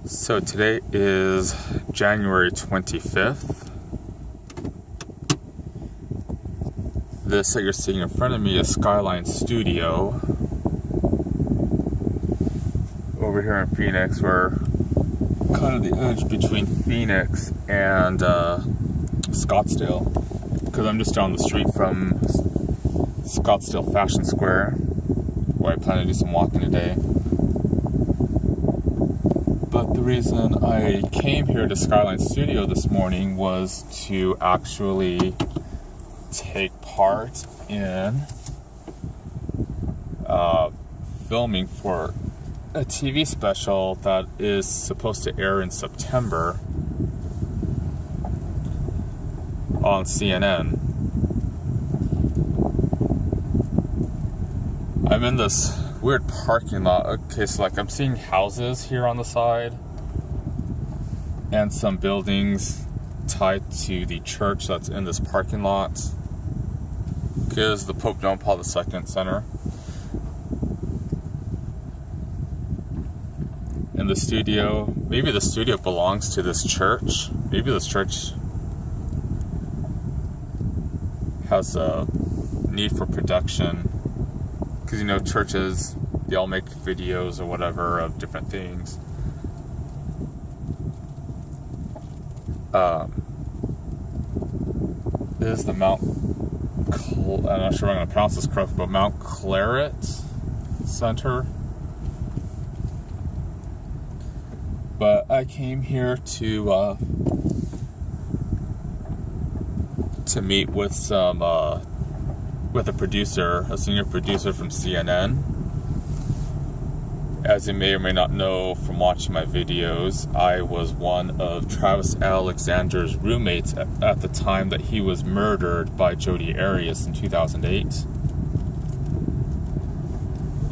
So today is January 25th. This that you're seeing in front of me is Skyline Studio. Over here in Phoenix, we're kind of the edge between Phoenix and Scottsdale, because I'm just down the street from Scottsdale Fashion Square, where I plan to do some walking today. But the reason I came here to Skyline Studio this morning was to actually take part in filming for a TV special that is supposed to air in September on CNN. I'm in this weird parking lot. Okay, so I'm seeing houses here on the side and some buildings tied to the church that's in this parking lot. Because the Pope John Paul II Center. And the studio, maybe the studio belongs to this church. Maybe this church has a need for production. Because, churches, they all make videos or whatever of different things. This is the I'm not sure if I'm going to pronounce this correctly, but Mount Claret Center. But I came here to meet with with a senior producer from CNN. As you may or may not know from watching my videos, I was one of Travis Alexander's roommates at the time that he was murdered by Jodi Arias in 2008.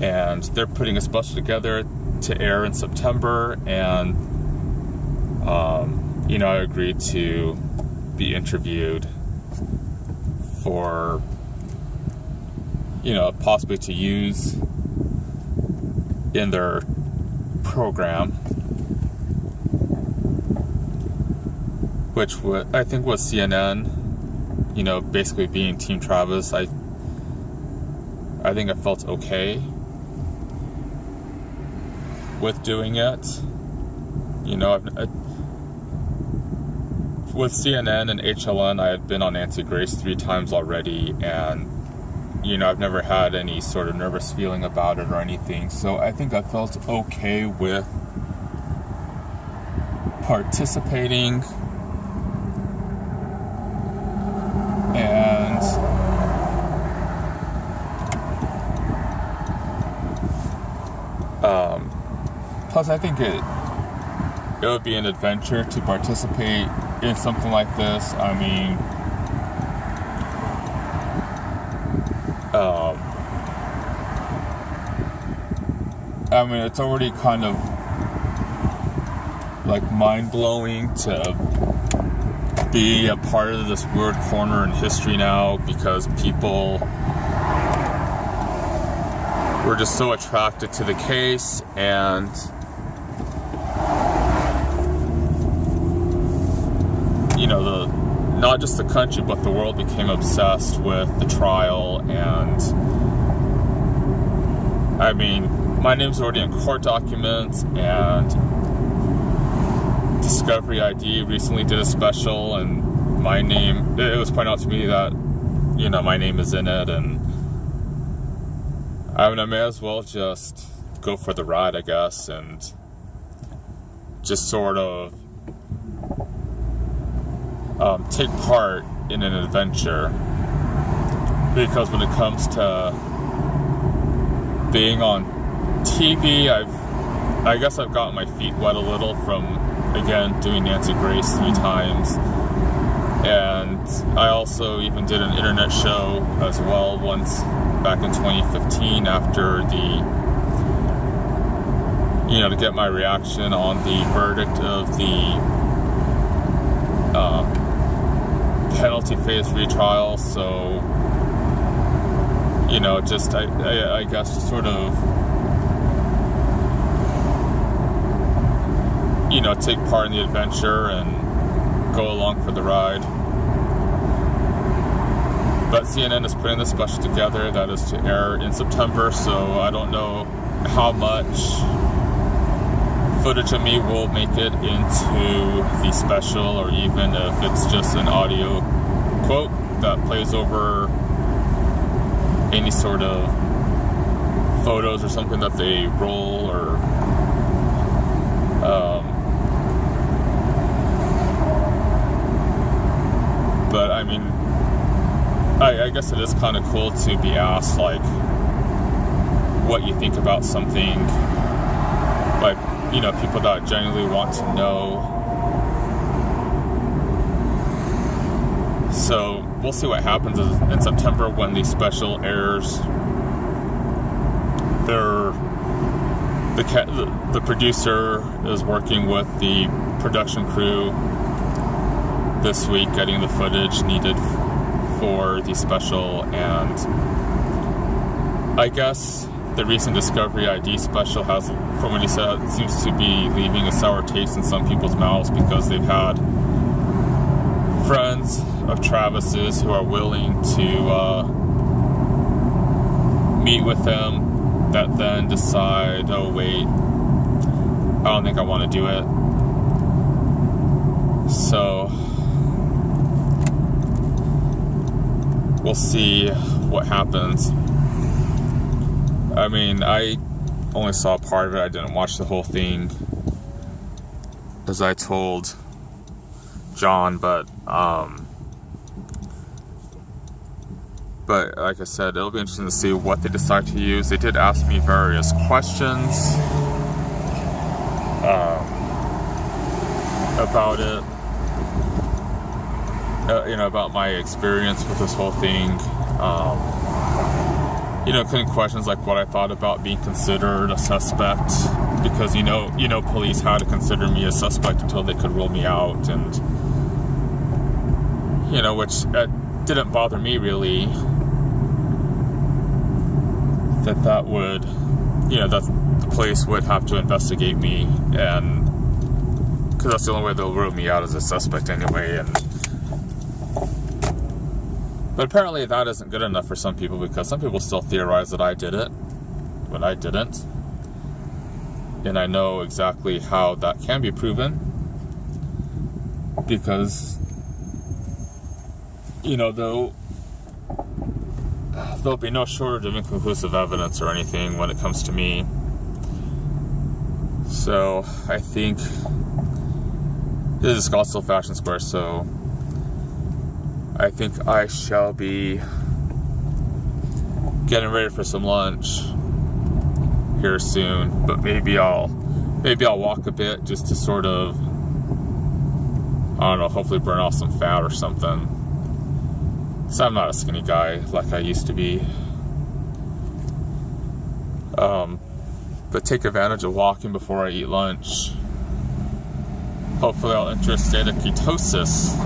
And they're putting a special together to air in September, and I agreed to be interviewed for possibly to use in their program, which I think was CNN, basically being Team Travis. I think I felt okay with doing it. With CNN and HLN, I had been on Nancy Grace 3 times already, and I've never had any sort of nervous feeling about it or anything. So I think I felt okay with participating. And plus I think it would be an adventure to participate in something like this. It's already kind of mind-blowing to be a part of this weird corner in history now, because people were just so attracted to the case, and not just the country but the world became obsessed with the trial. And my name's already in court documents, and Discovery ID recently did a special, and my name, it was pointed out to me that my name is in it, and I may as well just go for the ride, I guess, and just sort of take part in an adventure. Because when it comes to being on TV, I guess I've gotten my feet wet a little from, again, doing Nancy Grace 3 times. And I also even did an internet show as well once back in 2015 after to get my reaction on the verdict of the penalty phase retrial. So, I guess to sort of take part in the adventure and go along for the ride. But CNN is putting this special together that is to air in September, so I don't know how much footage of me will make it into the special, or even if it's just an audio quote that plays over any sort of photos or something that they roll, or but I mean, I guess it is kind of cool to be asked like what you think about something, like people that genuinely want to know. So we'll see what happens in September when the special airs. The producer is working with the production crew this week, getting the footage needed for the special, and I guess the recent Discovery ID special has, from what he said, seems to be leaving a sour taste in some people's mouths, because they've had friends of Travis's who are willing to meet with them that then decide, oh wait, I don't think I want to do it. So we'll see what happens. I mean, I only saw part of it. I didn't watch the whole thing, as I told John, but like I said, it'll be interesting to see what they decide to use. They did ask me various questions about it, about my experience with this whole thing. Including questions like what I thought about being considered a suspect, because police had to consider me a suspect until they could rule me out, and which didn't bother me really. That would, that the police would have to investigate me, and because that's the only way they'll rule me out as a suspect anyway. But apparently that isn't good enough for some people, because some people still theorize that I did it when I didn't, and I know exactly how that can be proven, because there'll be no shortage of inconclusive evidence or anything when it comes to me. So I think this is Scottsdale Fashion Square, so I think I shall be getting ready for some lunch here soon, but maybe I'll walk a bit just to sort of, I don't know, hopefully burn off some fat or something. So I'm not a skinny guy like I used to be. But take advantage of walking before I eat lunch. Hopefully I'll enter a state of ketosis,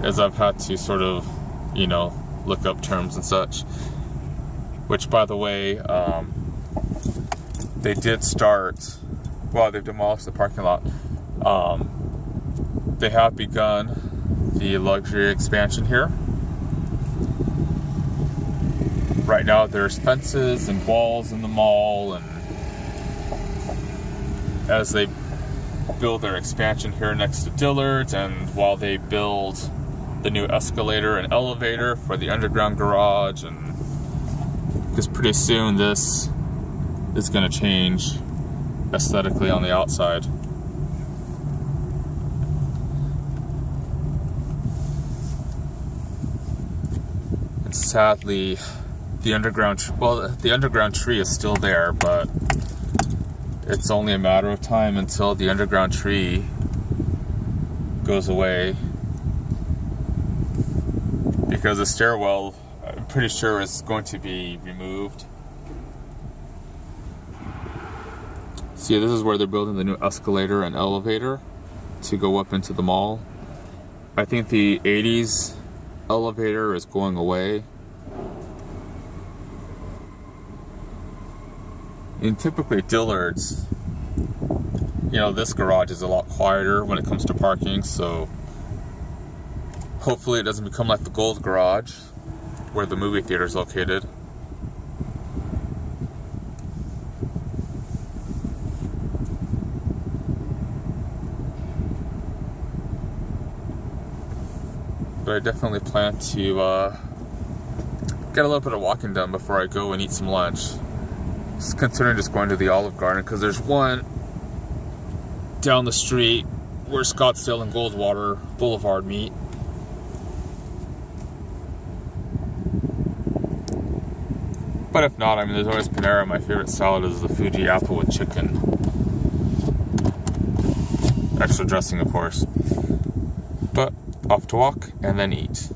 as I've had to sort of, look up terms and such. Which, by the way, they did start, they've demolished the parking lot. They have begun the luxury expansion here. Right now there's fences and walls in the mall, and as they build their expansion here next to Dillard's, and while they build the new escalator and elevator for the underground garage, and because pretty soon this is going to change aesthetically on the outside. Sadly, the underground tree is still there, but it's only a matter of time until the underground tree goes away, because the stairwell, I'm pretty sure, is going to be removed. See, this is where they're building the new escalator and elevator to go up into the mall. I think the 80s elevator is going away. And typically Dillard's you know, this garage is a lot quieter when it comes to parking, so hopefully it doesn't become like the Gold Garage where the movie theater is located. But I definitely plan to get a little bit of walking done before I go and eat some lunch. Just considering just going to the Olive Garden, because there's one down the street where Scottsdale and Goldwater Boulevard meet. But if not, I mean, there's always Panera. My favorite salad is the Fuji apple with chicken. Extra dressing, of course. But off to walk and then eat.